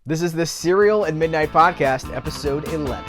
This is the Cereal at Midnight podcast, episode 11.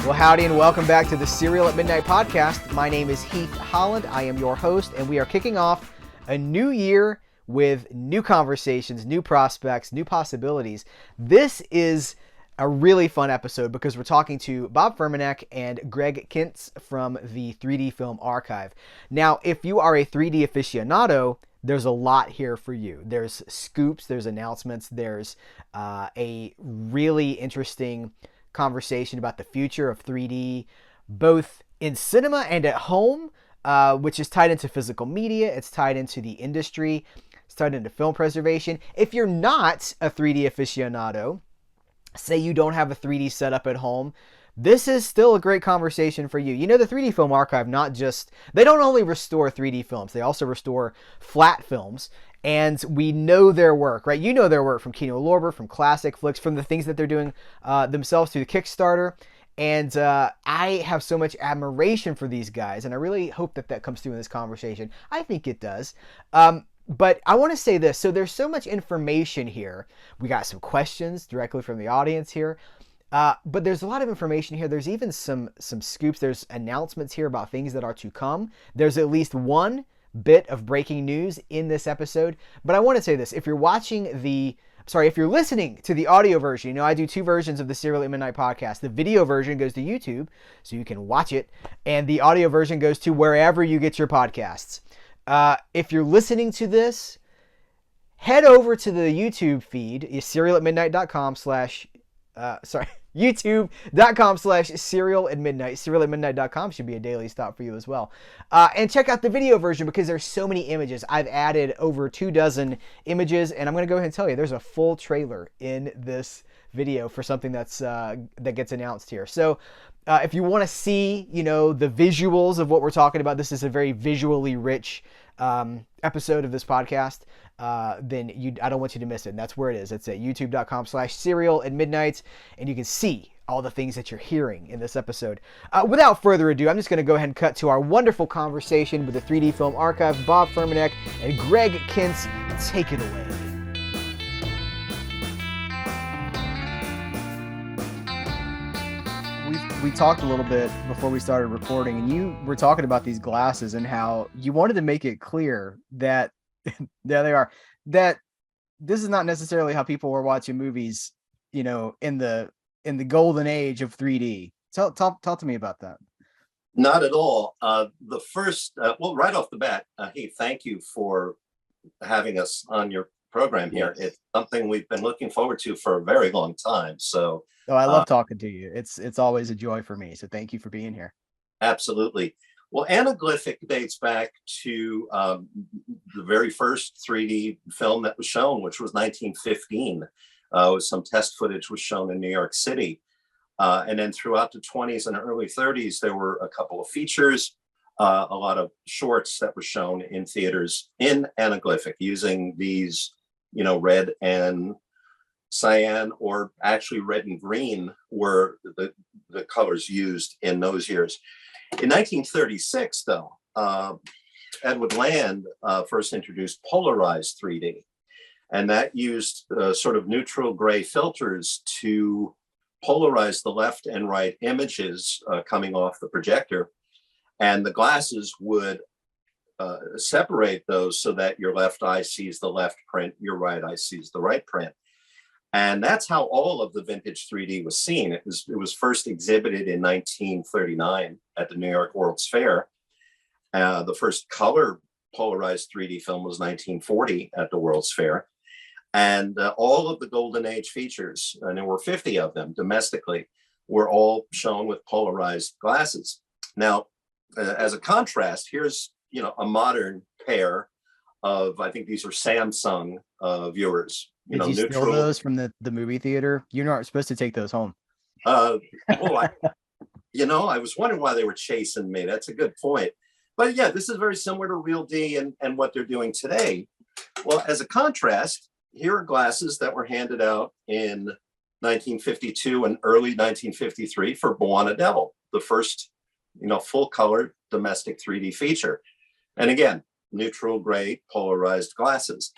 Well, howdy and welcome back to the Cereal at Midnight podcast. My name is Heath Holland. I am your host, and we are kicking off a new year with new conversations, new prospects, new possibilities. This is a really fun episode because we're talking to Bob Furmanek and Greg Kintz from the 3D Film Archive. Now, if you are a 3D aficionado, there's a lot here for you. There's scoops, there's announcements, there's a really interesting conversation about the future of 3D, both in cinema and at home, which is tied into physical media. It's tied into the industry. It's tied into film preservation. If you're not a 3D aficionado, say you don't have a 3D setup at home, this is still a great conversation for you. You know, the 3D Film Archive, they don't only restore 3D films, they also restore flat films. And we know their work, right? You know their work from Kino Lorber, from classic flicks, from the things that they're doing themselves through the Kickstarter. And I have so much admiration for these guys, and I really hope that that comes through in this conversation. I think it does. But I want to say this. So there's so much information here. We got some questions directly from the audience here. But there's a lot of information here. There's even some scoops. There's announcements here about things that are to come. There's at least one bit of breaking news in this episode. But I want to say this. If you're listening to the audio version, you know, I do two versions of the Cereal at Midnight podcast. The video version goes to YouTube, so you can watch it. And the audio version goes to wherever you get your podcasts. If you're listening to this, head over to the YouTube feed, CerealAtMidnite.com youtube.com/CerealAtMidnite. CerealAtMidnite.com should be a daily stop for you as well. And check out the video version because there's so many images. I've added over 24 images, and I'm going to go ahead and tell you, there's a full trailer in this video for something that gets announced here. So if you want to see, you know, the visuals of what we're talking about, this is a very visually rich episode of this podcast, then I don't want you to miss it. And that's where it is. It's at youtube.com/CerealAtMidnite, and you can see all the things that you're hearing in this episode. Without further ado, I'm just going to go ahead and cut to our wonderful conversation with the 3D Film Archive, Bob Furmanek and Greg Kintz. Take it away. We talked a little bit before we started recording, and you were talking about these glasses and how you wanted to make it clear that there they are, that this is not necessarily how people were watching movies, you know, in the golden age of 3D. Talk to me about that. Not at all. The first, right off the bat, hey, thank you for having us on your program here. Yes. It's something we've been looking forward to for a very long time. So, I love talking to you. It's always a joy for me. So thank you for being here. Absolutely. Well, Anaglyphic dates back to the very first 3D film that was shown, which was 1915. Some test footage was shown in New York City. And then throughout the 20s and early 30s, there were a couple of features, a lot of shorts that were shown in theaters in Anaglyphic using these, you know, red and cyan, or actually red and green were the colors used in those years. In 1936, though, Edward Land first introduced polarized 3D, and that used sort of neutral gray filters to polarize the left and right images coming off the projector, and the glasses would separate those so that your left eye sees the left print, your right eye sees the right print. And that's how all of the vintage 3D was seen. It was first exhibited in 1939 at the New York World's Fair. The first color polarized 3D film was 1940 at the World's Fair. And all of the Golden Age features, and there were 50 of them domestically, were all shown with polarized glasses. Now, as a contrast, here's, you know, a modern pair of, I think these are Samsung viewers. Did you steal those from the movie theater? You're not supposed to take those home. I was wondering why they were chasing me. That's a good point. But yeah, this is very similar to Real D and what they're doing today. Well, as a contrast, here are glasses that were handed out in 1952 and early 1953 for Moana Devil, the first full color domestic 3D feature. And again, neutral gray polarized glasses.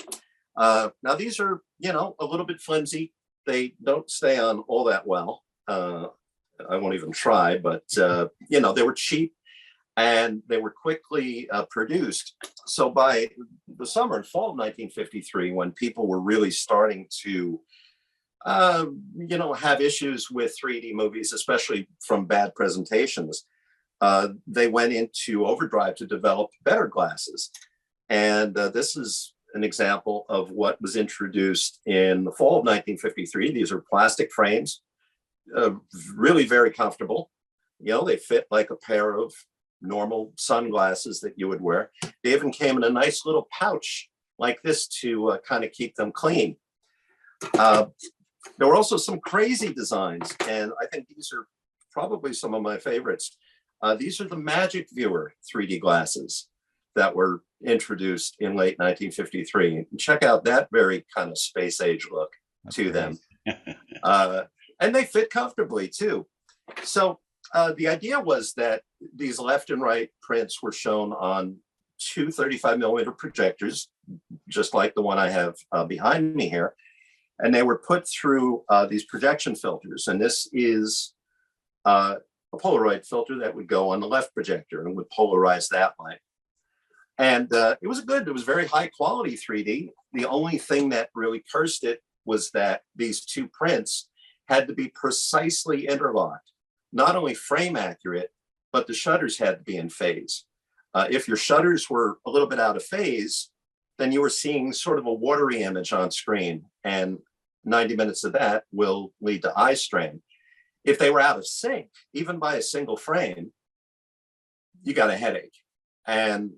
Now these are, a little bit flimsy. They don't stay on all that well. I won't even try, but they were cheap and they were quickly produced. So by the summer and fall of 1953, when people were really starting to have issues with 3D movies, especially from bad presentations, they went into overdrive to develop better glasses. And this is an example of what was introduced in the fall of 1953. These are plastic frames, really very comfortable. They fit like a pair of normal sunglasses that you would wear. They even came in a nice little pouch like this to kind of keep them clean. There were also some crazy designs, and I think these are probably some of my favorites. These are the Magic Viewer 3D glasses that were introduced in late 1953. And check out that very kind of space age look to them. And they fit comfortably too. So the idea was that these left and right prints were shown on two 35 millimeter projectors, just like the one I have behind me here. And they were put through these projection filters. And this is a Polaroid filter that would go on the left projector and would polarize that light. And it was very high quality 3D. The only thing that really cursed it was that these two prints had to be precisely interlocked, not only frame accurate, but the shutters had to be in phase. If your shutters were a little bit out of phase, then you were seeing sort of a watery image on screen, and 90 minutes of that will lead to eye strain. If they were out of sync, even by a single frame, you got a headache. And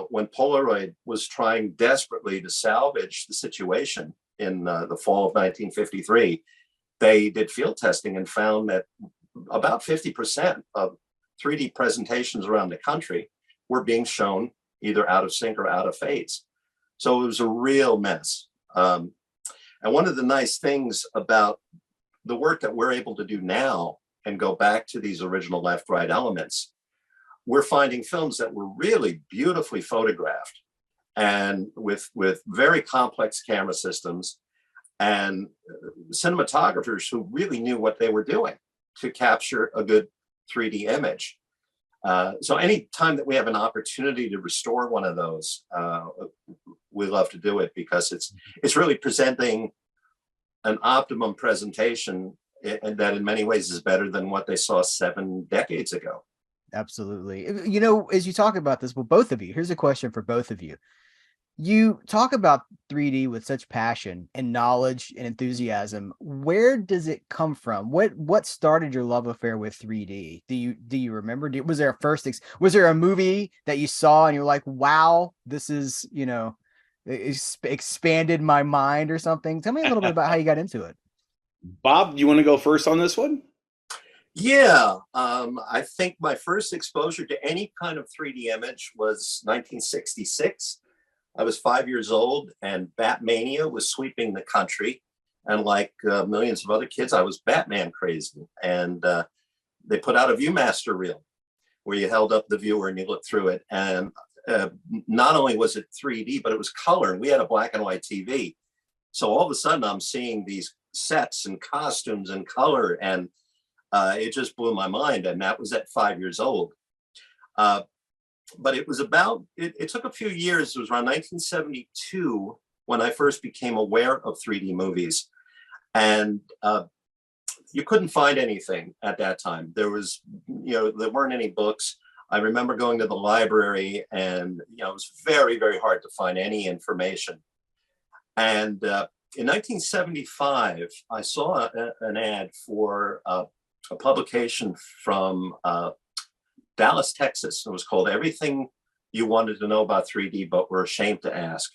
when Polaroid was trying desperately to salvage the situation in the fall of 1953, they did field testing and found that about 50% of 3D presentations around the country were being shown either out of sync or out of phase. So it was a real mess. And one of the nice things about the work that we're able to do now and go back to these original left-right elements, we're finding films that were really beautifully photographed and with very complex camera systems and cinematographers who really knew what they were doing to capture a good 3D image. So any time that we have an opportunity to restore one of those, we love to do it because it's really presenting an optimum presentation that in many ways is better than what they saw 7 decades ago. Absolutely. As you talk about this, well, both of you, here's a question for both of you. You talk about 3D with such passion and knowledge and enthusiasm. Where does it come from? What started your love affair with 3D? Do you remember? Was there was there a movie that you saw and you're like, wow, this is, expanded my mind or something? Tell me a little bit about how you got into it. Bob, do you want to go first on this one? Yeah, I think my first exposure to any kind of 3D image was 1966. I was 5 years old and Batmania was sweeping the country. And like millions of other kids, I was Batman crazy. And they put out a Viewmaster reel where you held up the viewer and you looked through it. And not only was it 3D, but it was color. And we had a black and white TV. So all of a sudden I'm seeing these sets and costumes and color, and it just blew my mind. And that was at 5 years old. But it was it took a few years. It was around 1972 when I first became aware of 3D movies. And you couldn't find anything at that time. There weren't any books. I remember going to the library and, it was very, very hard to find any information. And in 1975, I saw an ad for a publication from Dallas, Texas. It was called Everything You Wanted to Know About 3D But Were Ashamed to Ask.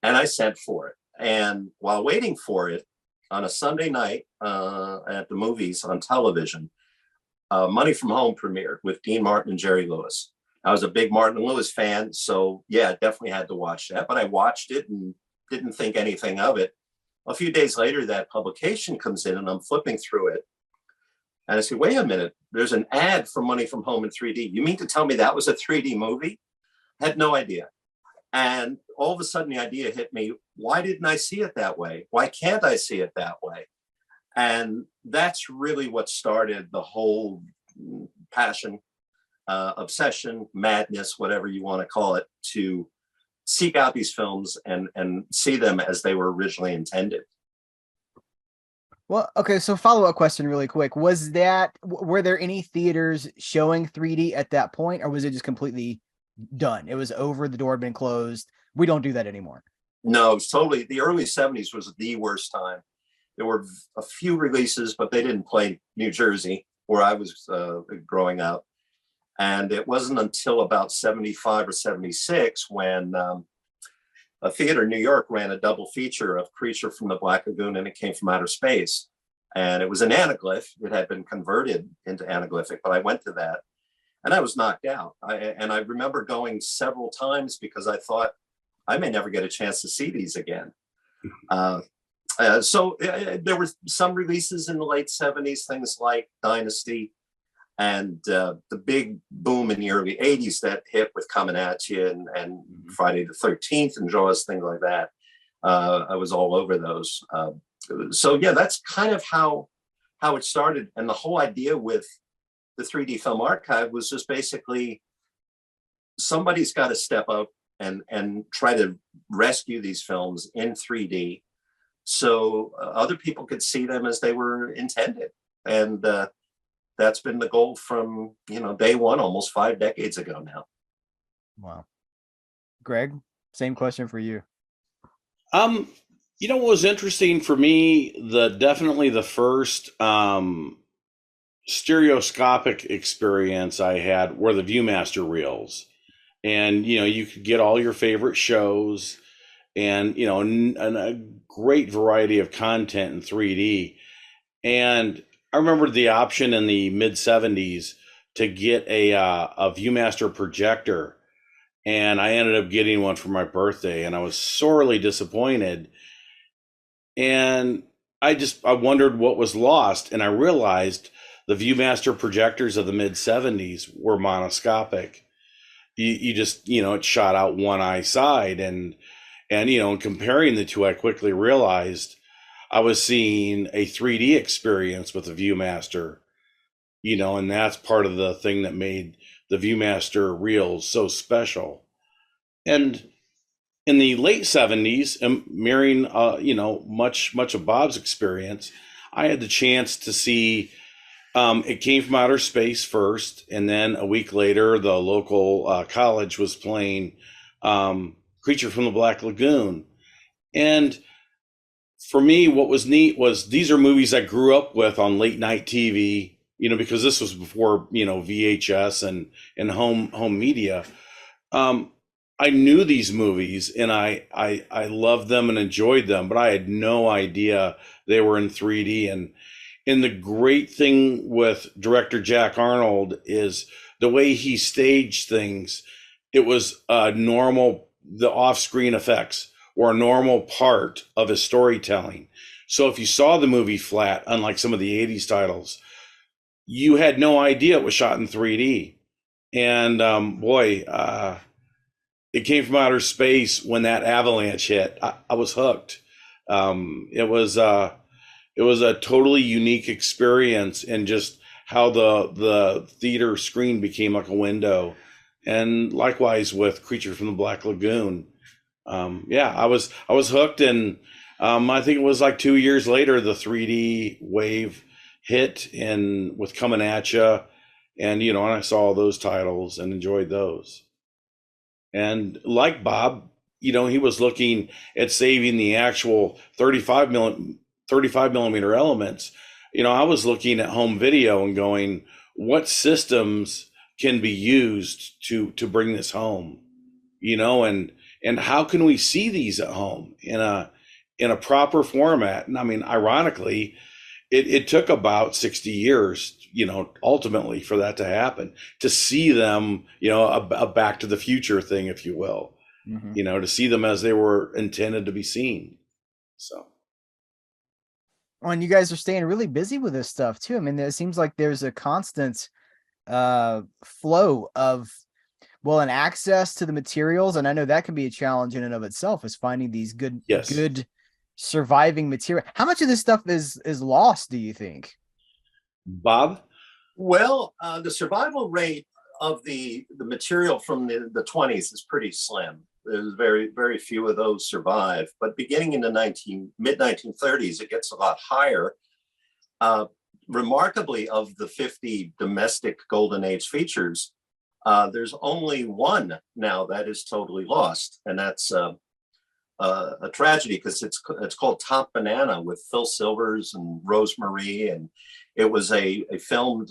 And I sent for it. And while waiting for it on a Sunday night at the movies on television, Money from Home premiered with Dean Martin and Jerry Lewis. I was a big Martin and Lewis fan, so yeah, definitely had to watch that. But I watched it and didn't think anything of it. A few days later, that publication comes in and I'm flipping through it. And I said, wait a minute, there's an ad for Money from Home in 3D. You mean to tell me that was a 3D movie? Had no idea. And all of a sudden the idea hit me, why didn't I see it that way? Why can't I see it that way? And that's really what started the whole passion, obsession, madness, whatever you want to call it, to seek out these films and see them as they were originally intended. Well, okay, so follow-up question really quick. Were there any theaters showing 3D at that point, or was it just completely done? It was over, the door had been closed. We don't do that anymore. No, it was totally, the early 70s was the worst time. There were a few releases, but they didn't play New Jersey, where I was growing up. And it wasn't until about 75 or 76 when a theater in New York ran a double feature of Creature from the Black Lagoon and It Came from Outer Space. And it was an anaglyph. It had been converted into anaglyphic, but I went to that and I was knocked out. I remember going several times because I thought I may never get a chance to see these again. So there were some releases in the late 70s, things like Dynasty, and the big boom in the early 80s that hit with Coming At You and Friday the 13th and Jaws, things like that. I was all over those. So yeah, that's kind of how it started. And the whole idea with the 3D Film Archive was just basically somebody's got to step up and try to rescue these films in 3D so other people could see them as they were intended. And that's been the goal from, day one, almost 5 decades ago now. Wow. Greg, same question for you. What was interesting for me, definitely the first stereoscopic experience I had were the Viewmaster reels. And, you could get all your favorite shows and, and a great variety of content in 3D. And I remember the option in the mid 70s to get a Viewmaster projector, and I ended up getting one for my birthday, and I was sorely disappointed. And I wondered what was lost, and I realized the Viewmaster projectors of the mid 70s were monoscopic. You just, it shot out one eye side, and comparing the two, I quickly realized I was seeing a 3D experience with the Viewmaster, and that's part of the thing that made the Viewmaster reels so special. And in the late 70s, mirroring, much of Bob's experience, I had the chance to see It Came from Outer Space first, and then a week later, the local college was playing Creature from the Black Lagoon. And for me, what was neat was these are movies I grew up with on late night TV, because this was before, VHS and home media. I knew these movies and I loved them and enjoyed them, but I had no idea they were in 3D. And the great thing with director Jack Arnold is the way he staged things. It was the off-screen effects were a normal part of his storytelling. So if you saw the movie flat, unlike some of the 80s titles, you had no idea it was shot in 3D. And It Came from Outer Space, when that avalanche hit, I was hooked. It was a totally unique experience, and just how the theater screen became like a window. And likewise with Creature from the Black Lagoon. I was hooked, and I think it was like 2 years later the 3D wave hit, and with Coming At You, and and I saw all those titles and enjoyed those. And like Bob, he was looking at saving the actual 35 millimeter elements. I was looking at home video and going, what systems can be used to bring this home, and how can we see these at home in a proper format? And I mean, ironically, it took about 60 years, ultimately for that to happen, to see them, a Back to the Future thing, if you will, to see them as they were intended to be seen. So. Well, and you guys are staying really busy with this stuff too. I mean, it seems like there's a constant flow of, well, and access to the materials, and I know that can be a challenge in and of itself, is finding these Yes. good surviving material. How much of this stuff is lost, do you think? Bob? Well, the survival rate of the material from the 20s is pretty slim. There's very few of those survive. But beginning in the mid 1930s, it gets a lot higher. Remarkably, of the 50 domestic Golden Age features, there's only one now that is totally lost, and that's a tragedy, because it's called Top Banana, with Phil Silvers and Rose Marie, and it was a filmed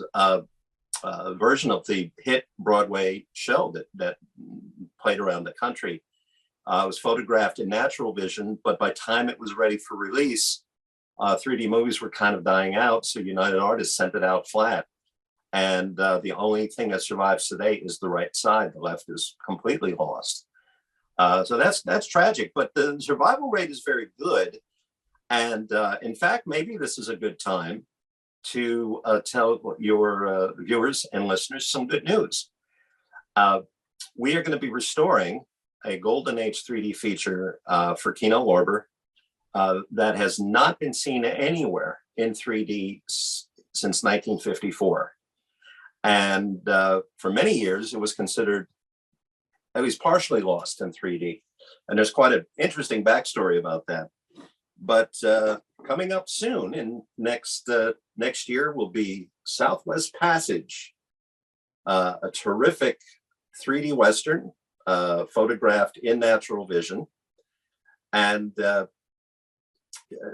version of the hit Broadway show that played around the country. It was photographed in natural vision, but by the time it was ready for release, 3D movies were kind of dying out, so United Artists sent it out flat. And the only thing that survives today is the right side. The left is completely lost. So that's tragic, but the survival rate is very good. And in fact, maybe this is a good time to tell your viewers and listeners some good news. We are going to be restoring a Golden Age 3D feature for Kino Lorber that has not been seen anywhere in 3D since 1954. And for many years, it was considered at least partially lost in 3D. And there's quite an interesting backstory about that. But coming up soon, in next year, will be Southwest Passage, a terrific 3D Western photographed in natural vision. And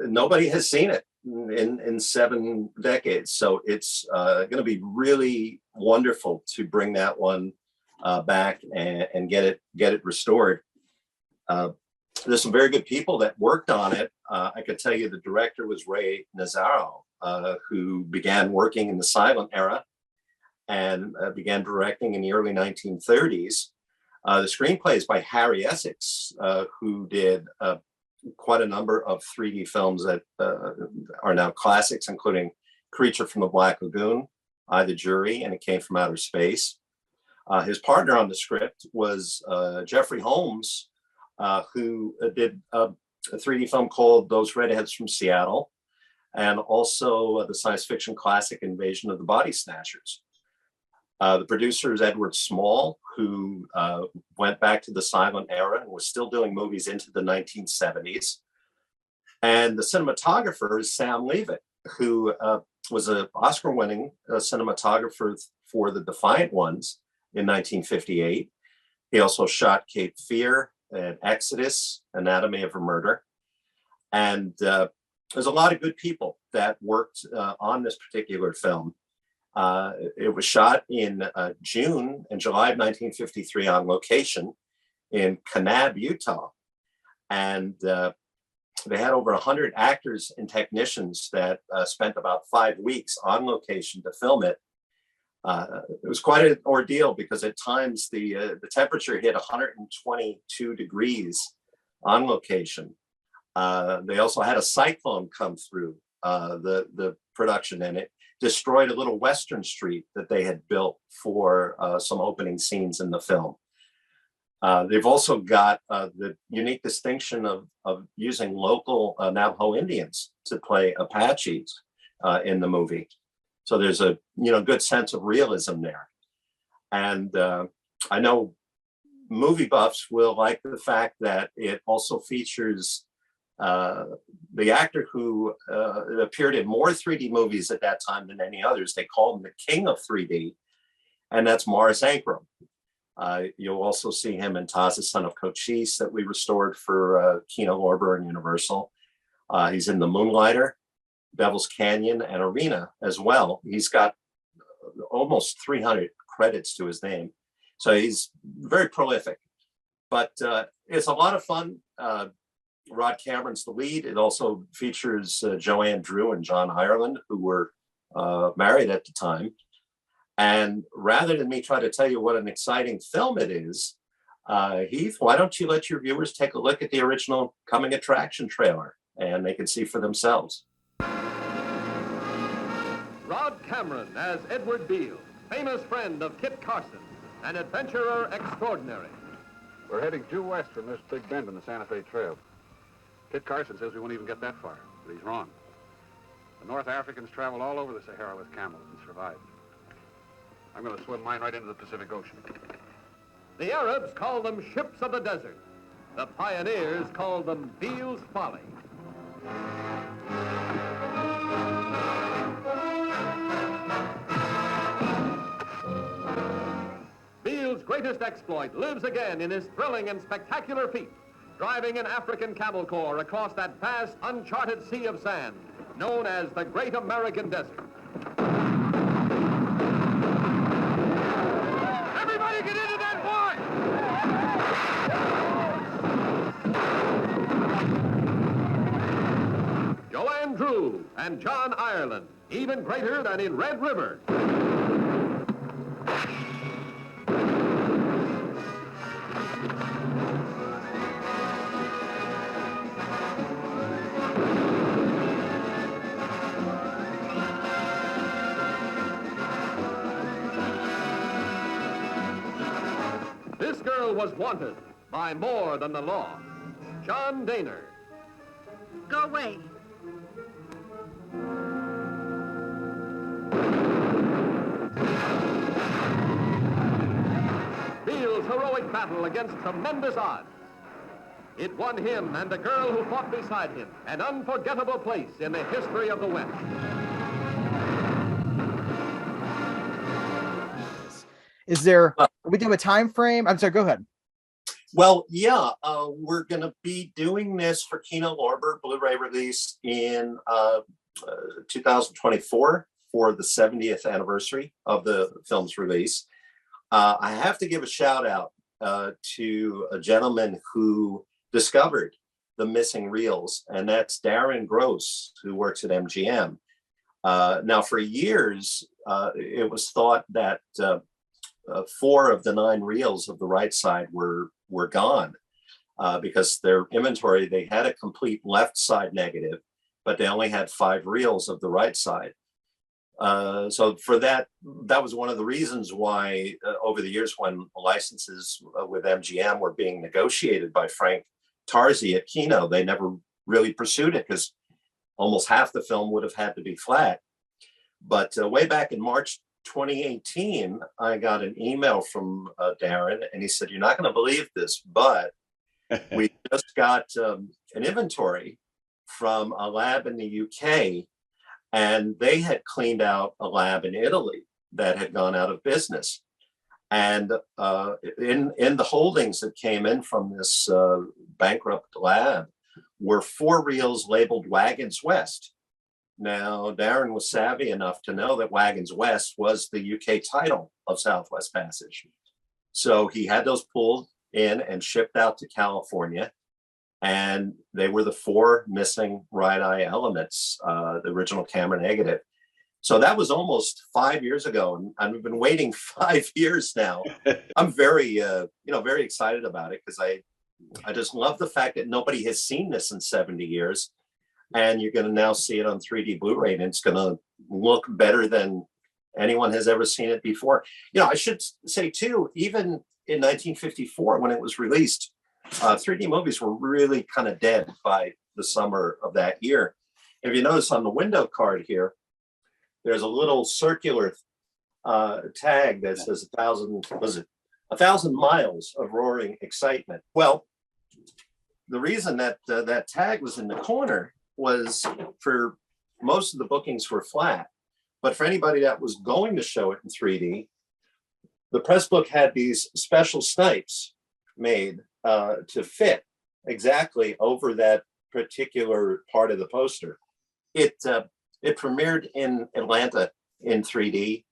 nobody has seen it in 7 decades. So it's going to be really wonderful to bring that one back and get it restored. There's some very good people that worked on it. I could tell you the director was Ray Nazzaro, who began working in the silent era and began directing in the early 1930s. The screenplay is by Harry Essex, who did quite a number of 3D films that are now classics, including Creature from the Black Lagoon, I, the Jury, and It Came from Outer Space. His partner on the script was Jeffrey Holmes, who did a 3D film called Those Redheads from Seattle, and also the science fiction classic Invasion of the Body Snatchers. The producer is Edward Small, who went back to the silent era and was still doing movies into the 1970s. And the cinematographer is Sam Leavitt, who was an Oscar-winning cinematographer for The Defiant Ones in 1958. He also shot Cape Fear and Exodus, Anatomy of a Murder. And there's a lot of good people that worked on this particular film. It was shot in June and July of 1953 on location in Kanab, Utah. And they had over 100 actors and technicians that spent about 5 weeks on location to film it. It was quite an ordeal, because at times the temperature hit 122 degrees on location. They also had a cyclone come through the production, and it destroyed a little Western street that they had built for some opening scenes in the film. They've also got the unique distinction of using local Navajo Indians to play Apaches in the movie. So there's a good sense of realism there. And I know movie buffs will like the fact that it also features the actor who appeared in more 3D movies at that time than any others. They called him the king of 3D, and that's Morris Ankrum. You'll also see him in Taza, Son of Cochise, that we restored for Kino Lorber and Universal. He's in The Moonlighter, Devil's Canyon, and Arena as well. He's got almost 300 credits to his name. So he's very prolific. But it's a lot of fun. Rod Cameron's the lead. It also features Joanne Drew and John Ireland, who were married at the time. And rather than me try to tell you what an exciting film it is, Heath, why don't you let your viewers take a look at the original coming attraction trailer and they can see for themselves. Rod Cameron as Edward Beale, famous friend of Kit Carson, an adventurer extraordinary. We're heading due west from this big bend in the Santa Fe Trail. Kit Carson says we won't even get that far, but he's wrong. The North Africans travel all over the Sahara with camels and survive. I'm going to swim mine right into the Pacific Ocean. The Arabs call them ships of the desert. The pioneers called them Beale's Folly. Beale's greatest exploit lives again in his thrilling and spectacular feat, driving an African camel corps across that vast, uncharted sea of sand, known as the Great American Desert. Everybody get into that boy! Joanne Drew and John Ireland, even greater than in Red River. This girl was wanted by more than the law. John Daner. Go away. Beale's heroic battle against tremendous odds. It won him and the girl who fought beside him an unforgettable place in the history of the West. Is there, we do a time frame? I'm sorry, go ahead. Well, yeah, we're going to be doing this for Kino Lorber Blu-ray release in 2024 for the 70th anniversary of the film's release. I have to give a shout out to a gentleman who discovered the missing reels, and that's Darren Gross, who works at MGM. Now, for years, it was thought that 4 of the 9 reels of the right side were gone because their inventory, they had a complete left side negative, but they only had 5 reels of the right side. So for that was one of the reasons why over the years when licenses with MGM were being negotiated by Frank Tarzi at Kino, they never really pursued it because almost half the film would have had to be flat. But way back in March 2018, I got an email from Darren, and he said, "You're not going to believe this, but we just got an inventory from a lab in the UK, and they had cleaned out a lab in Italy that had gone out of business. And in the holdings that came in from this bankrupt lab were 4 reels labeled Wagons West." Now, Darren was savvy enough to know that Wagons West was the UK title of Southwest Passage. So he had those pulled in and shipped out to California. And they were the 4 missing right eye elements, the original camera negative. So that was almost 5 years ago. And I've been waiting 5 years now. I'm very, very excited about it because I just love the fact that nobody has seen this in 70 years. And you're going to now see it on 3D Blu-ray, and it's going to look better than anyone has ever seen it before. I should say too, even in 1954, when it was released, 3D movies were really kind of dead by the summer of that year. If you notice on the window card here, there's a little circular tag that says 1,000 miles of roaring excitement. Well, the reason that that tag was in the corner was for most of the bookings were flat, but for anybody that was going to show it in 3D, the press book had these special snipes made to fit exactly over that particular part of the poster. It premiered in Atlanta in 3D,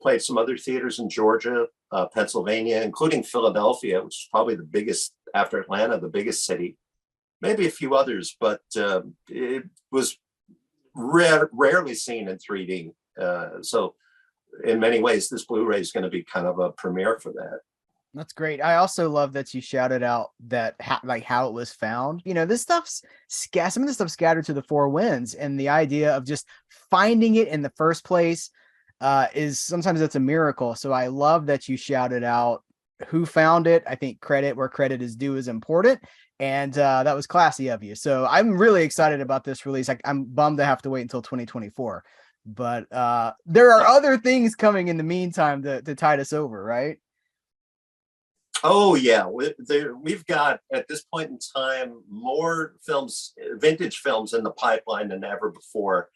played some other theaters in Georgia, Pennsylvania, including Philadelphia, which is probably the biggest, after Atlanta, the biggest city. Maybe a few others, but it was rarely seen in 3D. So in many ways, this Blu-ray is going to be kind of a premiere for that. That's great. I also love that you shouted out that how it was found. This stuff's some of the stuff scattered to the four winds, and the idea of just finding it in the first place is sometimes it's a miracle. So I love that you shouted out who found it. I think credit where credit is due is important, and that was classy of you. So I'm really excited about this release. I'm bummed to have to wait until 2024, but there are other things coming in the meantime to tide us over, right? Oh yeah, we've got at this point in time more films, vintage films in the pipeline than ever before.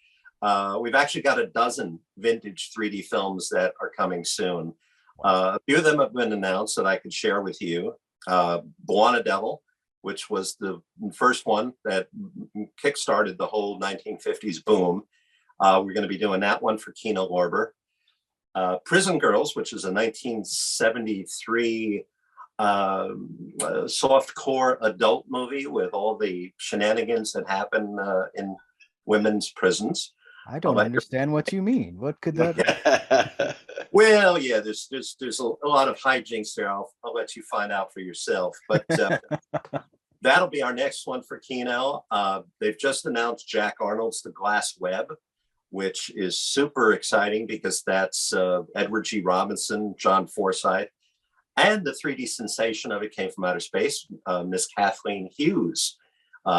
We've actually got a dozen vintage 3D films that are coming soon. A few of them have been announced that I could share with you. Buona Devil, which was the first one that kickstarted the whole 1950s boom. We're going to be doing that one for Kino Lorber. Prison Girls, which is a 1973 soft-core adult movie with all the shenanigans that happen in women's prisons. I don't understand what you mean. What could that? Well, yeah, there's a lot of hijinks there. I'll let you find out for yourself. But that'll be our next one for Kino. They've just announced Jack Arnold's The Glass Web, which is super exciting because that's Edward G. Robinson, John Forsythe. And the 3D sensation of it came from outer space, Miss Kathleen Hughes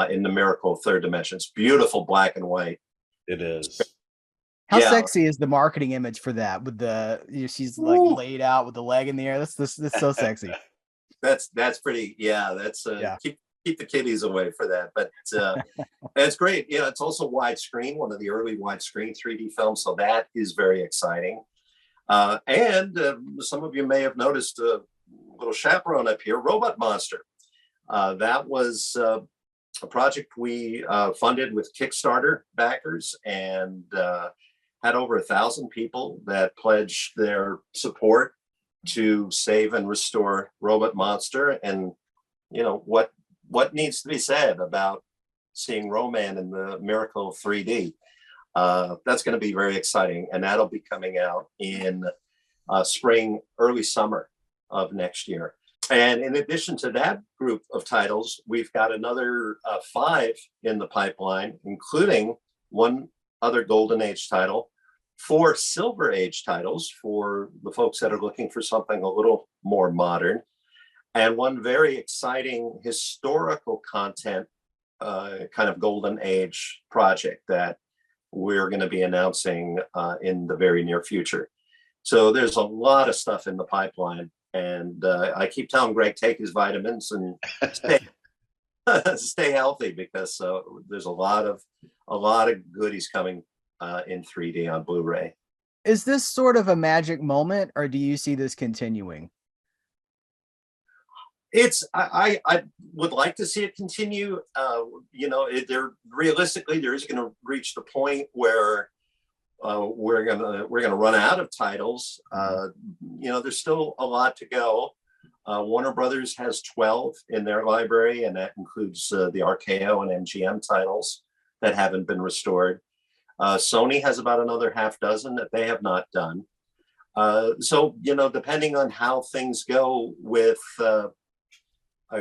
in The Miracle of Third Dimension. It's beautiful black and white. It is. How sexy is the marketing image for that? With she's like laid out with the leg in the air. That's so sexy. That's pretty. Yeah, that's keep the kiddies away for that. But that's great. Yeah, it's also widescreen, one of the early widescreen 3D films. So that is very exciting. And some of you may have noticed a little chaperone up here, Robot Monster. That was a project we funded with Kickstarter backers and had over 1,000 people that pledged their support to save and restore Robot Monster. And, what needs to be said about seeing Roman in the Miracle of 3D. That's going to be very exciting, and that'll be coming out in spring, early summer of next year. And in addition to that group of titles, we've got another 5 in the pipeline, including one other Golden Age title, 4 Silver Age titles for the folks that are looking for something a little more modern, and one very exciting historical content kind of Golden Age project that we're going to be announcing in the very near future. So there's a lot of stuff in the pipeline, and I keep telling Greg, take his vitamins and stay healthy, because there's a lot of goodies coming in 3D on Blu-ray. Is this sort of a magic moment, or do you see this continuing? I would like to see it continue. Realistically, there is going to reach the point where we're gonna run out of titles. There's still a lot to go. Warner Brothers has 12 in their library, and that includes the RKO and MGM titles that haven't been restored. Sony has about another half dozen that they have not done. So depending on how things go with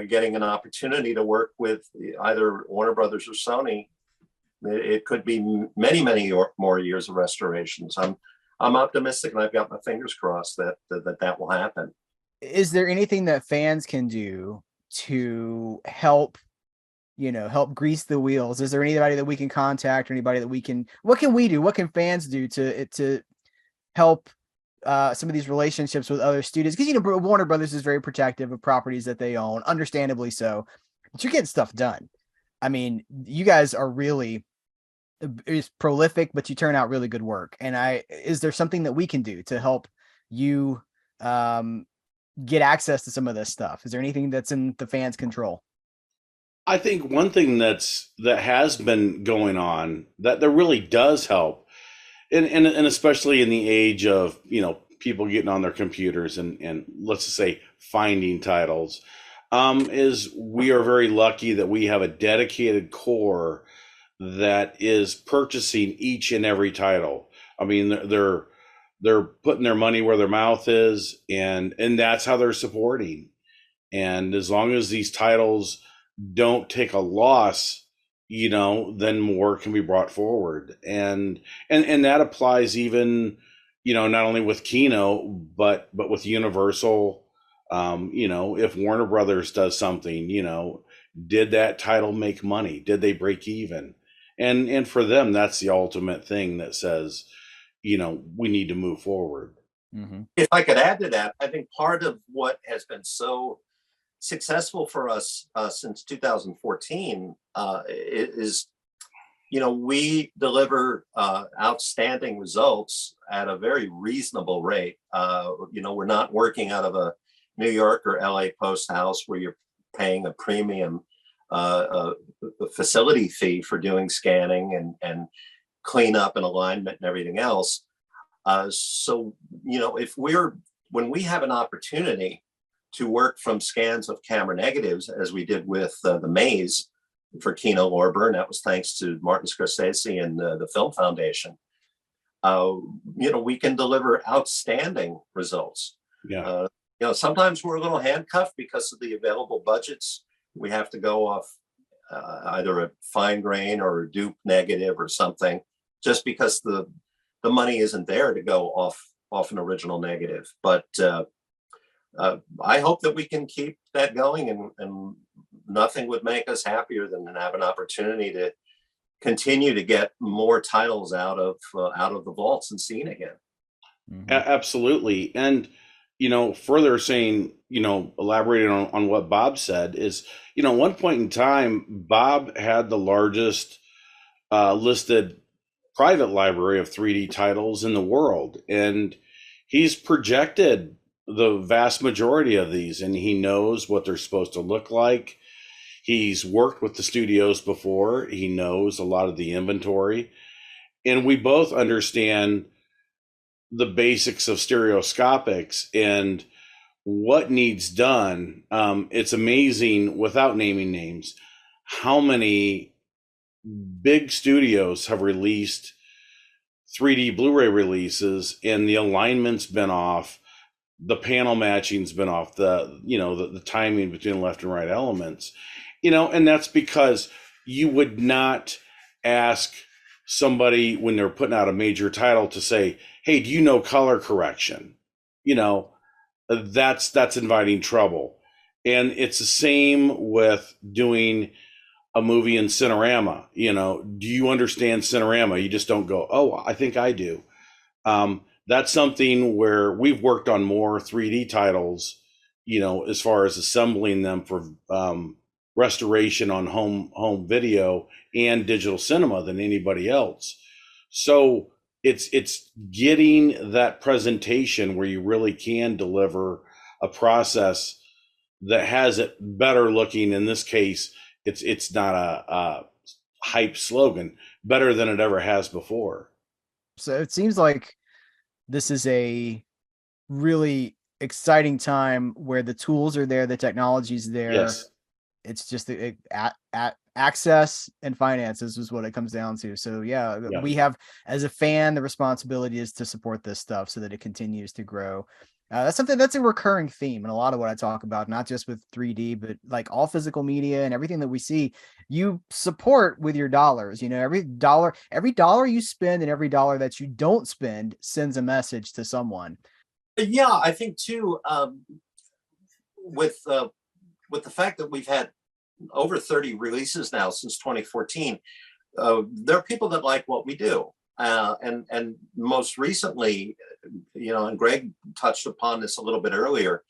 getting an opportunity to work with either Warner Brothers or Sony, it could be many more years of restorations. I'm optimistic, and I've got my fingers crossed that will happen. Is there anything that fans can do to help grease the wheels? Is there anybody that we can contact, or anybody that what can we do? What can fans do to help some of these relationships with other studios? Because Warner Brothers is very protective of properties that they own, understandably so, but you're getting stuff done. I mean, you guys are really prolific, but you turn out really good work. And is there something that we can do to help you get access to some of this stuff? Is there anything that's in the fans' control? I think one thing that has been going on that really does help, and especially in the age of people getting on their computers and let's just say finding titles, is we are very lucky that we have a dedicated core that is purchasing each and every title. I mean, they're they're putting their money where their mouth is, and that's how they're supporting. And as long as these titles don't take a loss, then more can be brought forward. And that applies even, not only with Kino, but with Universal. If Warner Brothers does something, did that title make money? Did they break even? And for them, that's the ultimate thing that says, we need to move forward. Mm-hmm. If I could add to that, I think part of what has been so successful for us since 2014 is, we deliver outstanding results at a very reasonable rate. We're not working out of a New York or LA post house where you're paying a premium facility fee for doing scanning and cleanup and alignment and everything else. So, when we have an opportunity to work from scans of camera negatives, as we did with the Maze for Kino Lorber, and that was thanks to Martin Scorsese and the Film Foundation, we can deliver outstanding results. Yeah. Sometimes we're a little handcuffed because of the available budgets. We have to go off either a fine grain or a dupe negative or something, just because the money isn't there to go off an original negative. But I hope that we can keep that going, and nothing would make us happier than to have an opportunity to continue to get more titles out of the vaults and seen again. Mm-hmm. Absolutely. And further saying, elaborating on what Bob said is, one point in time, Bob had the largest listed private library of 3D titles in the world. And he's projected the vast majority of these, and he knows what they're supposed to look like. He's worked with the studios before. He knows a lot of the inventory. And we both understand the basics of stereoscopics and what needs done. It's amazing, without naming names, how many big studios have released 3D Blu-ray releases and the alignment's been off, the panel matching's been off, the timing between left and right elements, and that's because you would not ask somebody when they're putting out a major title to say, hey, do you know color correction? That's inviting trouble. And it's the same with doing a movie in Cinerama. Do you understand Cinerama? You just don't go, oh, I think I do. That's something where we've worked on more 3D titles, as far as assembling them for restoration on home video and digital cinema than anybody else. So it's getting that presentation where you really can deliver a process that has it better looking. In this case, it's not a hype slogan, better than it ever has before. So it seems like this is a really exciting time where the tools are there, the technology's there. Yes. It's just access and finances is what it comes down to. So yeah, we have, as a fan, the responsibility is to support this stuff so that it continues to grow. That's something that's a recurring theme in a lot of what I talk about, not just with 3D, but like all physical media and everything that we see, you support with your dollars. Every dollar you spend and every dollar that you don't spend sends a message to someone. Yeah, I think too, with the fact that we've had over 30 releases now since 2014, there are people that like what we do. And most recently, and Greg touched upon this a little bit earlier,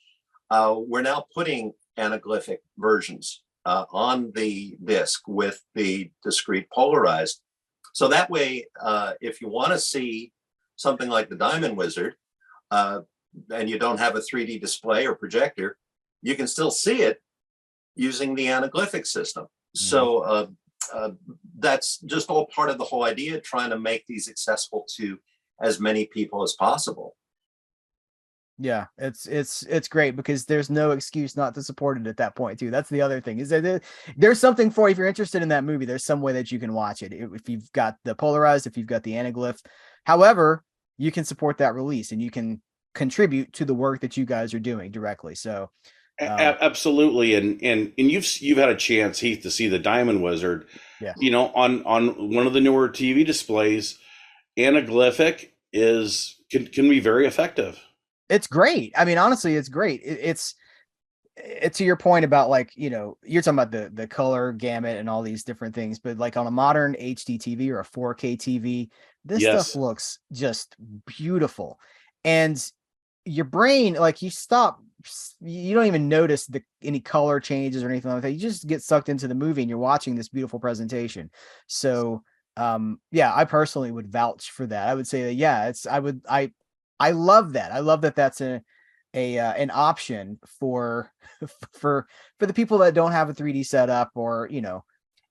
we're now putting anaglyphic versions on the disc with the discrete polarized. So that way, if you want to see something like the Diamond Wizard, and you don't have a 3D display or projector, you can still see it using the anaglyphic system. Mm-hmm. So that's just all part of the whole idea, trying to make these accessible to as many people as possible. Yeah, it's great because there's no excuse not to support it at that point too. That's the other thing, is that there's something for, if you're interested in that movie, there's some way that you can watch it. If you've got the polarized, if you've got the anaglyph. However, you can support that release and you can contribute to the work that you guys are doing directly. So absolutely. And you've had a chance, Heath, to see the Diamond Wizard, yeah, on one of the newer TV displays. Anaglyphic can be very effective. It's great. I mean, honestly, it's great. It's to your point about, like, you're talking about the color gamut and all these different things, but like on a modern HD TV or a 4K TV, this Yes. stuff looks just beautiful. And your brain, like, you don't even notice any color changes or anything like that. You just get sucked into the movie and you're watching this beautiful presentation. So yeah, I personally would vouch for that. I would say that, yeah, I love that. I love that that's an option for the people that don't have a 3D setup, or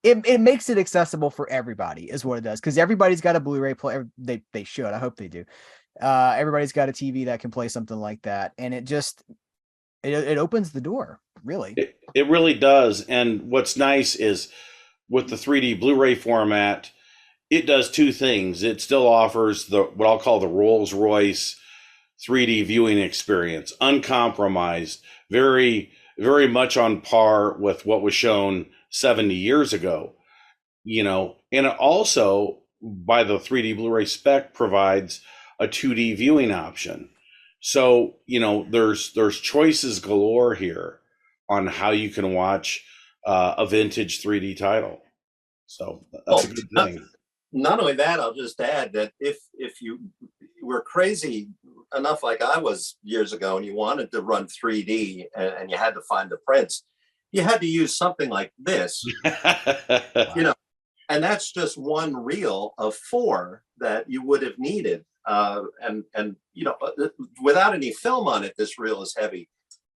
it makes it accessible for everybody is what it does, because everybody's got a Blu-ray player. They should. I hope they do. Everybody's got a TV that can play something like that, and it opens the door, really. It really does. And what's nice is with the 3D Blu-ray format, it does two things. It still offers what I'll call the Rolls-Royce 3D viewing experience, uncompromised, very, very much on par with what was shown 70 years ago. And it also, by the 3D Blu-ray spec, provides a 2D viewing option. So, there's choices galore here on how you can watch a vintage 3D title. So that's a good thing. Not only that, I'll just add that if you were crazy enough like I was years ago and you wanted to run 3D and you had to find the prints, you had to use something like this, and that's just one reel of 4 that you would have needed. And without any film on it, this reel is heavy.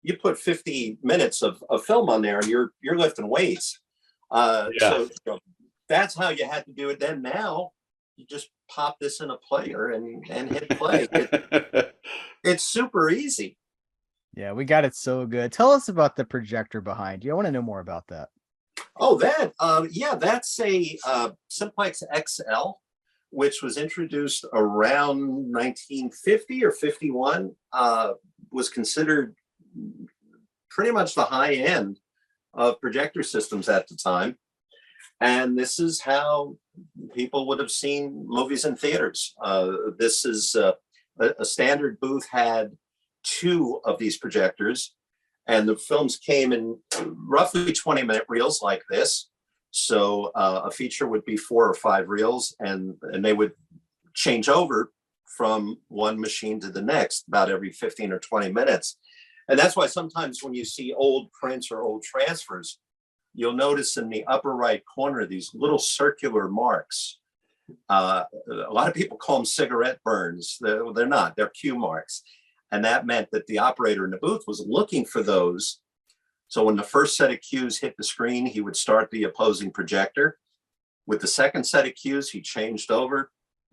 You put 50 minutes of film on there and you're lifting weights. So that's how you had to do it then. Now you just pop this in a player and hit play. It's super easy. Yeah, we got it so good. Tell us about the projector behind you. I want to know more about that. Oh, that that's a Simplex XL, which was introduced around 1950 or 51. Was considered pretty much the high end of projector systems at the time. And this is how people would have seen movies in theaters. This is a standard booth had 2 of these projectors, and the films came in roughly 20-minute reels like this. So a feature would be 4 or 5 reels, and they would change over from one machine to the next about every 15 or 20 minutes. And that's why sometimes when you see old prints or old transfers, you'll notice in the upper right corner these little circular marks. A lot of people call them cigarette burns. They're not. They're cue marks. And that meant that the operator in the booth was looking for those. So when the first set of cues hit the screen, he would start the opposing projector. With the second set of cues, he changed over,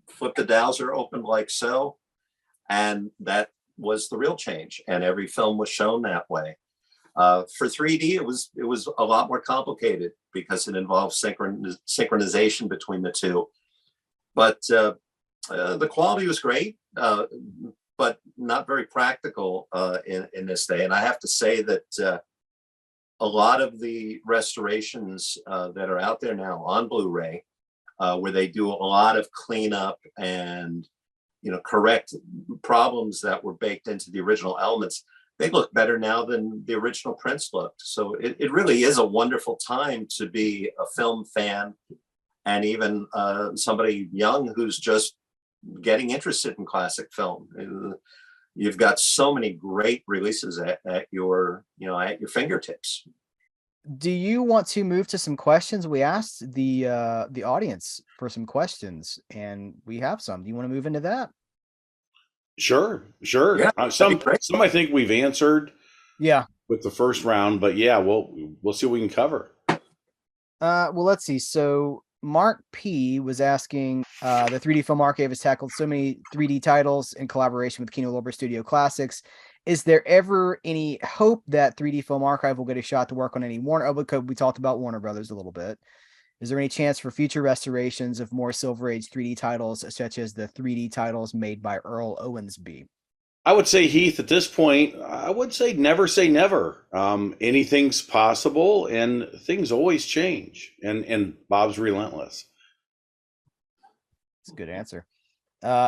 flipped the dowser open like so, and that was the real change. And every film was shown that way. For 3D, it was a lot more complicated because it involves synchronization between the two. But the quality was great, but not very practical in this day. And I have to say that a lot of the restorations that are out there now on Blu-ray, where they do a lot of cleanup and correct problems that were baked into the original elements, they look better now than the original prints looked. So it really is a wonderful time to be a film fan, and even somebody young who's just getting interested in classic film. You've got so many great releases at your fingertips. Do you want to move to some questions? We asked the audience for some questions, and we have some. Do you want to move into that? Sure. Yeah, Some I think we've answered. Yeah. With the first round, but yeah, we'll see what we can cover. Well, let's see. So Mark P was asking, the 3D Film Archive has tackled so many 3D titles in collaboration with Kino Lorber Studio Classics. Is there ever any hope that 3D Film Archive will get a shot to work on any Warner? Oh, because we talked about Warner Brothers a little bit. Is there any chance for future restorations of more Silver Age 3D titles, such as the 3D titles made by Earl Owensby? I would say, Heath, at this point, I would say never. Anything's possible, and things always change. And Bob's relentless. That's a good answer.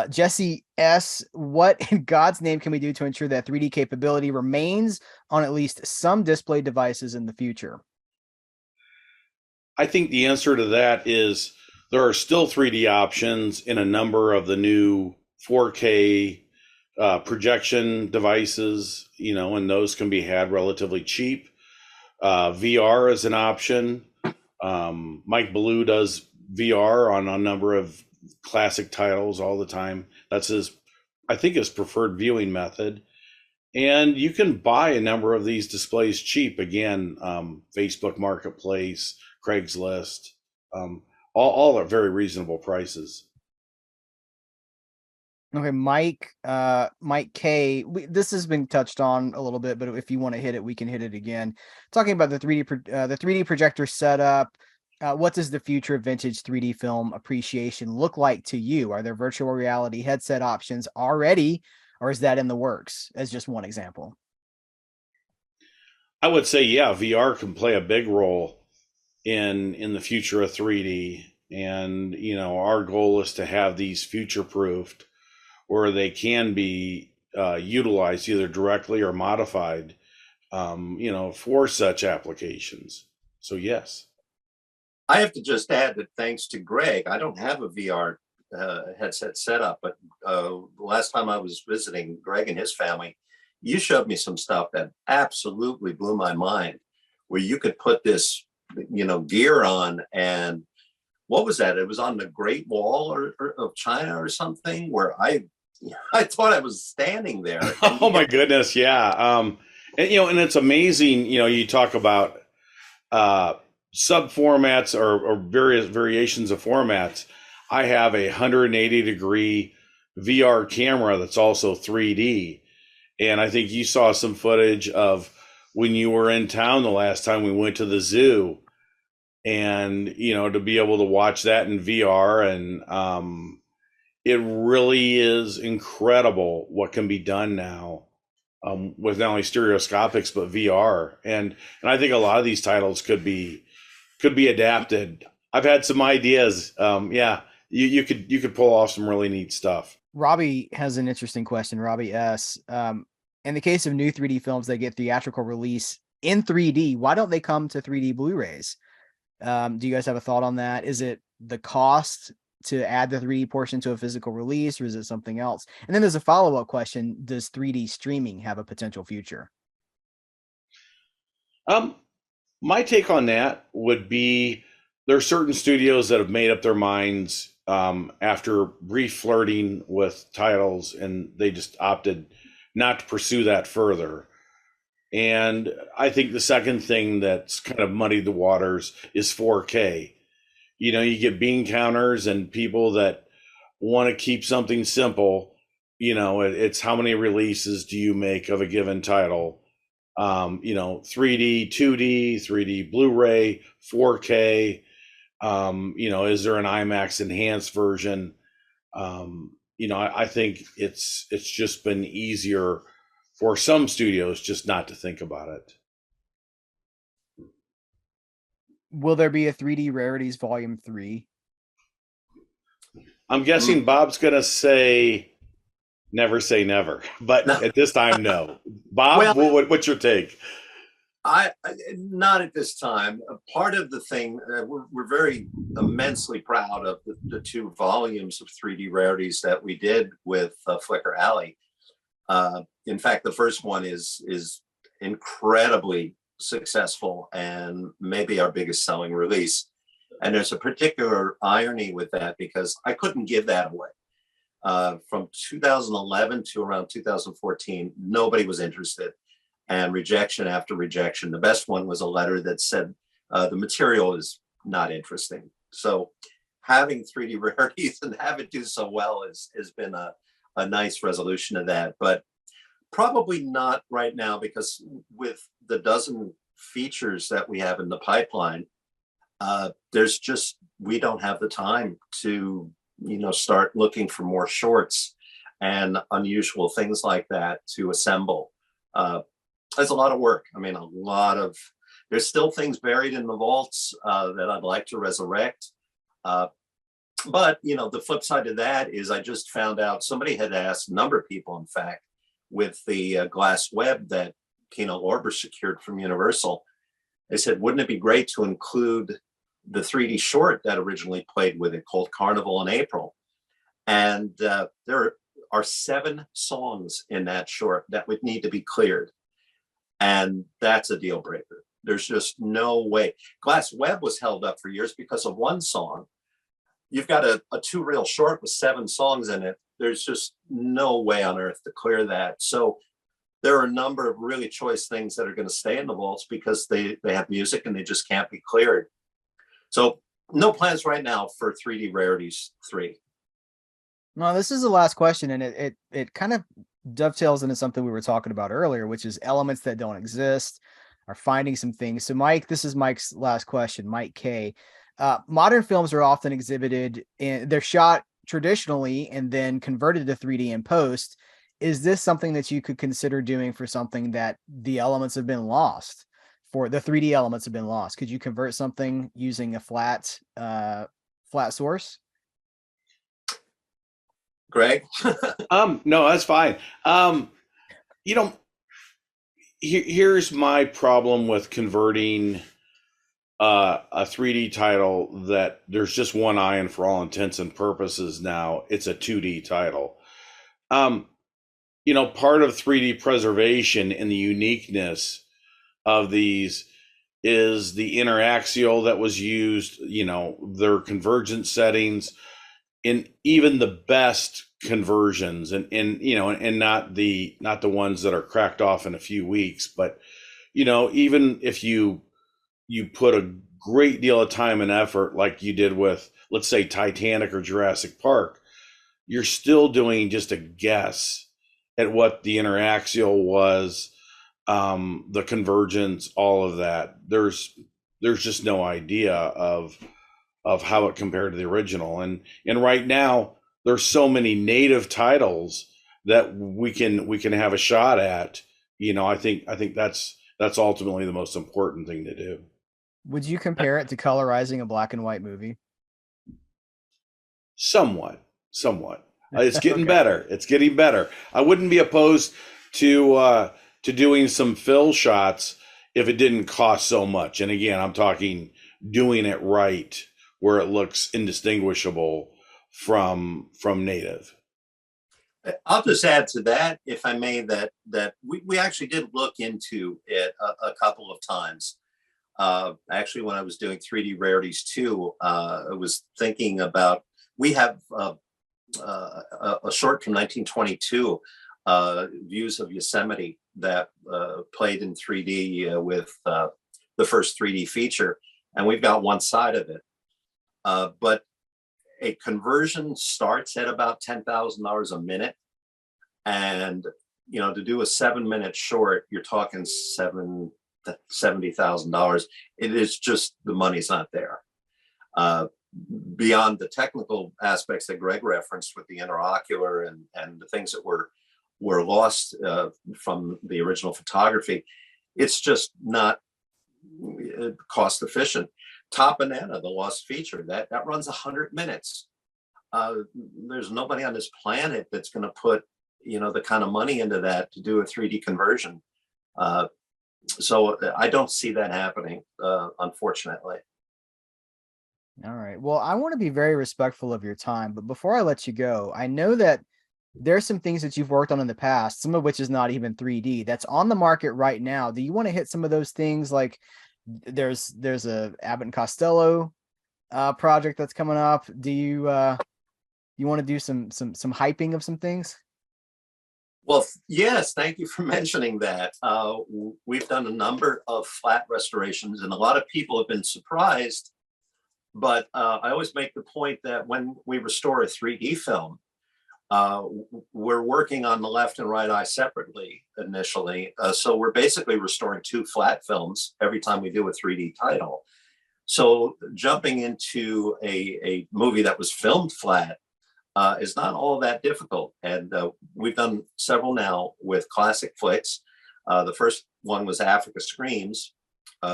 Jesse S., what in God's name can we do to ensure that 3D capability remains on at least some display devices in the future? I think the answer to that is there are still 3D options in a number of the new 4K projection devices, and those can be had relatively cheap. VR is an option. Mike Ballou does VR on a number of classic titles all the time. That's I think his preferred viewing method. And you can buy a number of these displays cheap. Again, Facebook Marketplace, Craigslist, all at very reasonable prices. Okay, Mike K. This has been touched on a little bit, but if you want to hit it, we can hit it again. Talking about the 3D projector setup. What does the future of vintage 3D film appreciation look like to you? Are there virtual reality headset options already, or is that in the works? As just one example. I would say, yeah, VR can play a big role in the future of 3D, and our goal is to have these future-proofed, where they can be utilized either directly or modified, for such applications. So yes. I have to just add that thanks to Greg, I don't have a VR headset setup, but last time I was visiting Greg and his family, you showed me some stuff that absolutely blew my mind, where you could put this, gear on, and what was that? It was on the Great Wall of China or something, where I thought I was standing there. Oh my goodness, yeah. And it's amazing. You talk about sub formats or various variations of formats. I have a 180-degree VR camera that's also 3D. And I think you saw some footage of when you were in town the last time we went to the zoo, and, to be able to watch that in VR. And it really is incredible what can be done now with not only stereoscopics, but VR. And I think a lot of these titles could be adapted. I've had some ideas. Yeah, you could pull off some really neat stuff. Robbie has an interesting question. Robbie S. In the case of new 3D films that get theatrical release in 3D, why don't they come to 3D Blu-rays? Do you guys have a thought on that? Is it the cost to add the 3D portion to a physical release, or is it something else? And then there's a follow-up question. Does 3D streaming have a potential future? My take on that would be there are certain studios that have made up their minds after brief flirting with titles, and they just opted not to pursue that further. And I think the second thing that's kind of muddied the waters is 4K. You get bean counters and people that want to keep something simple. It's how many releases do you make of a given title? 3D, 2D, 3D Blu-ray, 4K. Is there an IMAX enhanced version? I think it's just been easier for some studios just not to think about it. Will there be a 3D Rarities Volume 3? I'm guessing Bob's going to say never, but at this time, no. Bob, what's your take? I not at this time. Part of the thing, we're very immensely proud of the two volumes of 3D Rarities that we did with Flickr Alley. In fact, the first one is incredibly successful and maybe our biggest selling release. And there's a particular irony with that because I couldn't give that away. From 2011 to around 2014, nobody was interested. And rejection after rejection. The best one was a letter that said the material is not interesting. So having 3D Rarities and have it do so well has been a nice resolution of that. But probably not right now, because with the dozen features that we have in the pipeline, We don't have the time to, start looking for more shorts and unusual things like that to assemble. There's a lot of work. I mean, there's still things buried in the vaults that I'd like to resurrect. But, the flip side of that is I just found out somebody had asked, a number of people, in fact, with the glass web that Kino Lorber secured from Universal. They said, wouldn't it be great to include the 3D short that originally played with it called Carnival in April? And there are 7 songs in that short that would need to be cleared. And that's a deal breaker. There's just no way. Glass Web was held up for years because of one song. You've got a 2-reel short with 7 songs in it. There's just no way on earth to clear that. So there are a number of really choice things that are going to stay in the vaults because they have music and they just can't be cleared. So no plans right now for 3D Rarities 3. No, this is the last question, and it kind of dovetails into something we were talking about earlier, which is elements that don't exist, are finding some things. So Mike, this is Mike's last question, Mike K. Modern films are often exhibited they're shot traditionally and then converted to 3D in post. Is this something that you could consider doing for something that the elements have been lost? For the 3D elements have been lost, could you convert something using a flat source? Greg? No, that's fine. Here's my problem with converting a 3D title that there's just one eye, and for all intents and purposes now it's a 2D title. Part of 3D preservation and the uniqueness of these is the interaxial that was used, their convergence settings, in even the best conversions, and not the ones that are cracked off in a few weeks, but even if you put a great deal of time and effort like you did with, let's say, Titanic or Jurassic Park, you're still doing just a guess at what the interaxial was, the convergence, all of that. There's just no idea of how it compared to the original. And right now there's so many native titles that we can have a shot at. I think that's ultimately the most important thing to do. Would you compare it to colorizing a black and white movie? Somewhat. It's getting better. It's getting better. I wouldn't be opposed to doing some fill shots if it didn't cost so much. And again, I'm talking doing it right, where it looks indistinguishable from native. I'll just add to that, if I may, that we actually did look into it a couple of times. Actually, when I was doing 3D Rarities 2, I was thinking about, we have a short from 1922, Views of Yosemite, that played in 3D with the first 3D feature, and we've got one side of it. But a conversion starts at about $10,000 a minute. And, to do a 7-minute short, you're talking $70,000. It is just, the money's not there. Beyond the technical aspects that Greg referenced with the interocular and the things that were lost from the original photography, it's just not cost efficient. Top Banana, the lost feature, that runs 100 minutes. There's nobody on this planet that's going to put the kind of money into that to do a 3D conversion. So I don't see that happening, unfortunately. All right. Well, I want to be very respectful of your time, but before I let you go, I know that there's some things that you've worked on in the past, some of which is not even 3D, that's on the market right now. Do you want to hit some of those things? Like there's a Abbott and Costello project that's coming up. Do you want to do some hyping of some things? Well, yes, thank you for mentioning that. We've done a number of flat restorations, and a lot of people have been surprised. But I always make the point that when we restore a 3D film, we're working on the left and right eye separately initially. So we're basically restoring 2 flat films every time we do a 3D title. So jumping into a movie that was filmed flat is not all that difficult. And we've done several now with classic flicks. The first one was Africa Screams,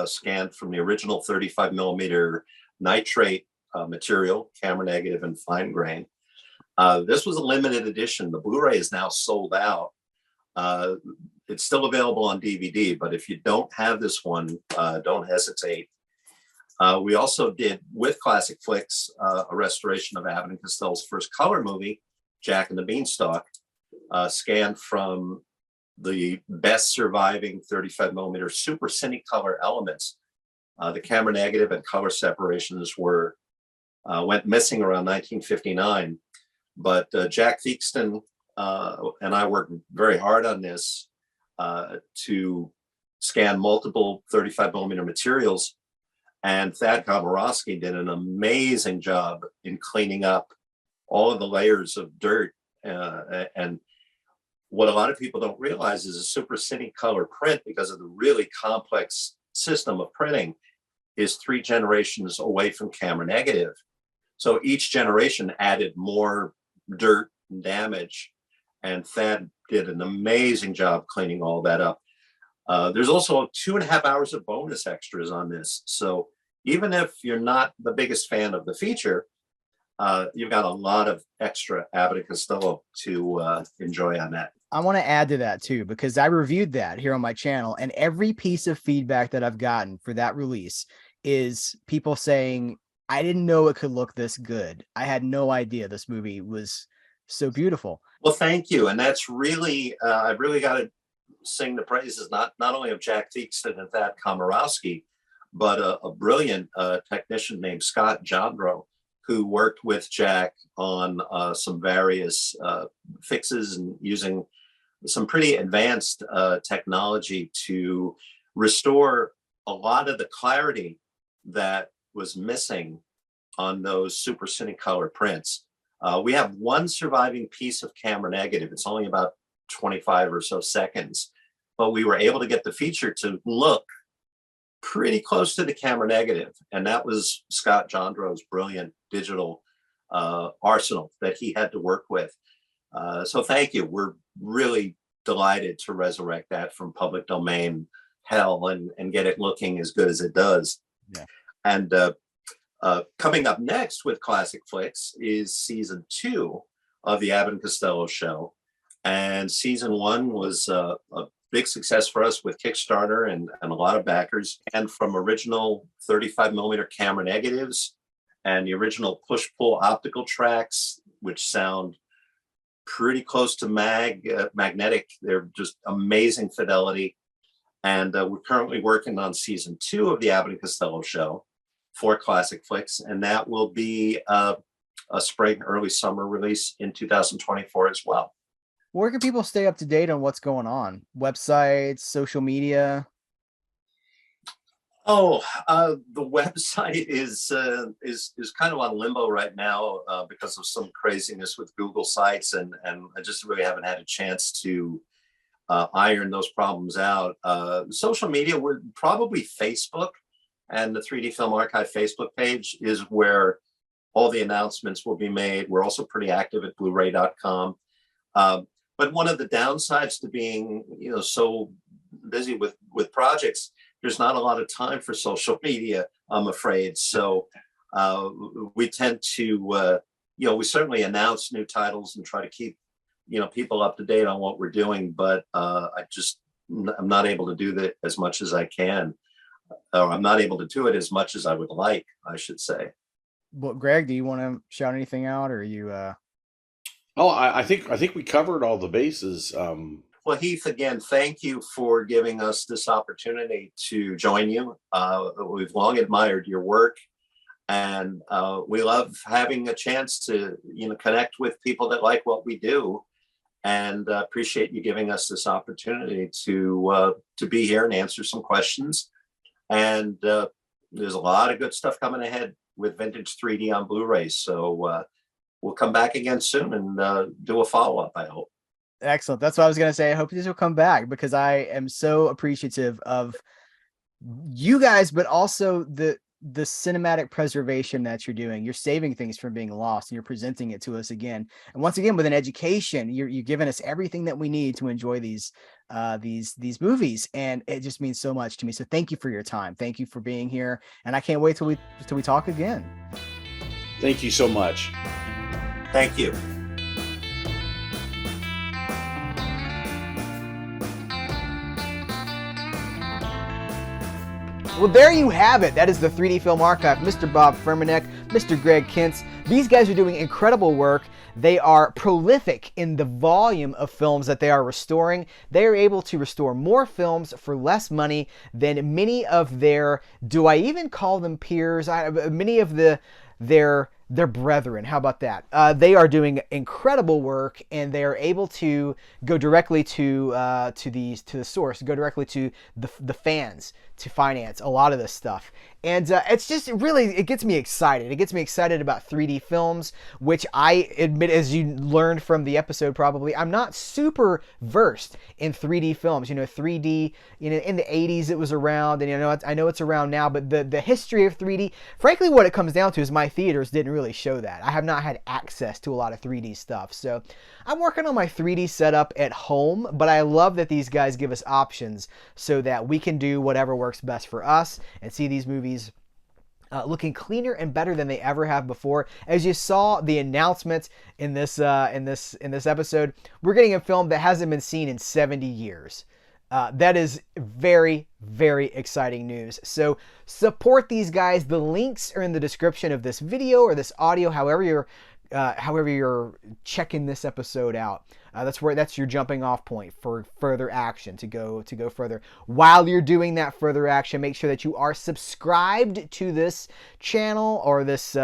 scanned from the original 35 millimeter nitrate material, camera negative and fine grain. This was a limited edition. The Blu-ray is now sold out. It's still available on DVD, but if you don't have this one, don't hesitate. We also did, with Classic Flicks, a restoration of Abbott and Costello's first color movie, Jack and the Beanstalk, scanned from the best surviving 35 millimeter super cine-color elements. The camera negative and color separations went missing around 1959, but Jack Theakston and I worked very hard on this to scan multiple 35 millimeter materials. And Thad Komorowski did an amazing job in cleaning up all of the layers of dirt. And what a lot of people don't realize is a super cine color print, because of the really complex system of printing, is 3 generations away from camera negative. So each generation added more dirt and damage. And Thad did an amazing job cleaning all that up. There's also 2.5 hours of bonus extras on this. So even if you're not the biggest fan of the feature, you've got a lot of extra Abbott and Costello to enjoy on that. I want to add to that too, because I reviewed that here on my channel, and every piece of feedback that I've gotten for that release is people saying, I didn't know it could look this good. I had no idea this movie was so beautiful. Well, thank you. And that's really, I've really got to sing the praises, not only of Jack Theakston and Thad Komorowski, but a brilliant technician named Scott Jandro, who worked with Jack on some various fixes and using some pretty advanced technology to restore a lot of the clarity that was missing on those super cinecolor prints. We have one surviving piece of camera negative. It's only about 25 or so seconds, but we were able to get the feature to look pretty close to the camera negative. And that was Scott Jandro's brilliant digital arsenal that he had to work with. So thank you. We're really delighted to resurrect that from public domain hell and get it looking as good as it does. Yeah. And coming up next with Classic Flicks is season 2 of the Abbott and Costello show. And season 1 was a big success for us with Kickstarter and a lot of backers. And from original 35 millimeter camera negatives and the original push-pull optical tracks, which sound pretty close to magnetic. They're just amazing fidelity. And we're currently working on season 2 of the Abbott and Costello show for Classic Flicks. And that will be a spring, early summer release in 2024 as well. Where can people stay up to date on what's going on? Websites, social media? Oh, the website is kind of on limbo right now because of some craziness with Google Sites, and I just really haven't had a chance to iron those problems out. Social media, we're probably Facebook, and the 3D Film Archive Facebook page is where all the announcements will be made. We're also pretty active at Blu-ray.com. But one of the downsides to being, so busy with projects, there's not a lot of time for social media, I'm afraid. So we tend to, we certainly announce new titles and try to keep, people up to date on what we're doing. But I'm not able to do that as much as I can. Or I'm not able to do it as much as I would like, I should say. Well, Greg, do you want to shout anything out, or are you? Oh, I think we covered all the bases. Well, Heath, again, thank you for giving us this opportunity to join you. We've long admired your work, and we love having a chance to, connect with people that like what we do, and appreciate you giving us this opportunity to be here and answer some questions. And there's a lot of good stuff coming ahead with Vintage 3D on Blu-ray. So we'll come back again soon and do a follow-up, I hope. Excellent. That's what I was going to say. I hope these will come back, because I am so appreciative of you guys, but also the the cinematic preservation that you're doing. You're saving things from being lost, and you're presenting it to us again. And once again, with an education, you're giving us everything that we need to enjoy these movies, and it just means so much to me. So thank you for your time. Thank you for being here, and I can't wait till we talk again. Thank you so much. Thank you. Well, there you have it. That is the 3D Film Archive. Mr. Bob Furmanek, Mr. Greg Kintz. These guys are doing incredible work. They are prolific in the volume of films that they are restoring. They are able to restore more films for less money than many of their, do I even call them peers? Many of their brethren. How about that? They are doing incredible work, and they are able to go directly to the source, go directly to the fans to finance a lot of this stuff. And it's just really, it gets me excited. It gets me excited about 3D films, which I admit, as you learned from the episode probably, I'm not super versed in 3D films. 3D, in the 80s it was around, and I know it's around now, but the history of 3D, frankly, what it comes down to is my theaters didn't really show that. I have not had access to a lot of 3D stuff. So I'm working on my 3D setup at home, but I love that these guys give us options so that we can do whatever works best for us and see these movies looking cleaner and better than they ever have before. As you saw the announcement in this episode, we're getting a film that hasn't been seen in 70 years. That is very, very exciting news. So support these guys. The links are in the description of this video or this audio, however you're checking this episode out. That's your jumping off point for further action to go further. While you're doing that further action, make sure that you are subscribed to this channel or this.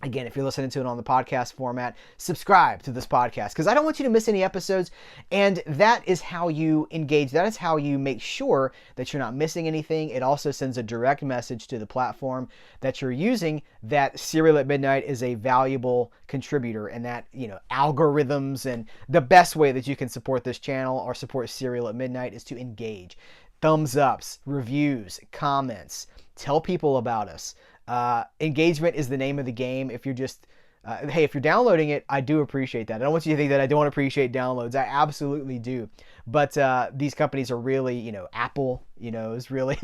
Again, if you're listening to it on the podcast format, subscribe to this podcast because I don't want you to miss any episodes. And that is how you engage. That is how you make sure that you're not missing anything. It also sends a direct message to the platform that you're using that Serial at Midnight is a valuable contributor, and that, algorithms, and the best way that you can support this channel or support Serial at Midnight is to engage. Thumbs ups, reviews, comments, tell people about us. Engagement is the name of the game. If you're just, if you're downloading it, I do appreciate that. I don't want you to think that I don't appreciate downloads. I absolutely do. But these companies are really, Apple, is really,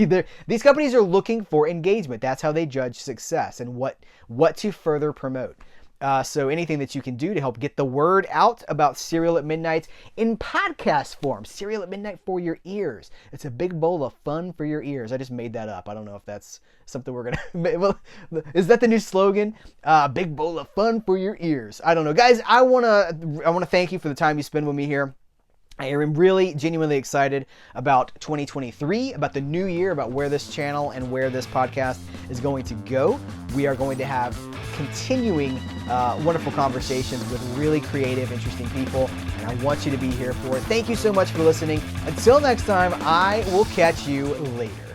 these companies are looking for engagement. That's how they judge success and what to further promote. So anything that you can do to help get the word out about Serial at Midnight in podcast form. Serial at Midnight for your ears. It's a big bowl of fun for your ears. I just made that up. I don't know if that's something we're gonna. Well, is that the new slogan? Big bowl of fun for your ears. I don't know, guys. I wanna thank you for the time you spend with me here. I am really genuinely excited about 2023, about the new year, about where this channel and where this podcast is going to go. We are going to have continuing wonderful conversations with really creative, interesting people, and I want you to be here for it. Thank you so much for listening. Until next time, I will catch you later.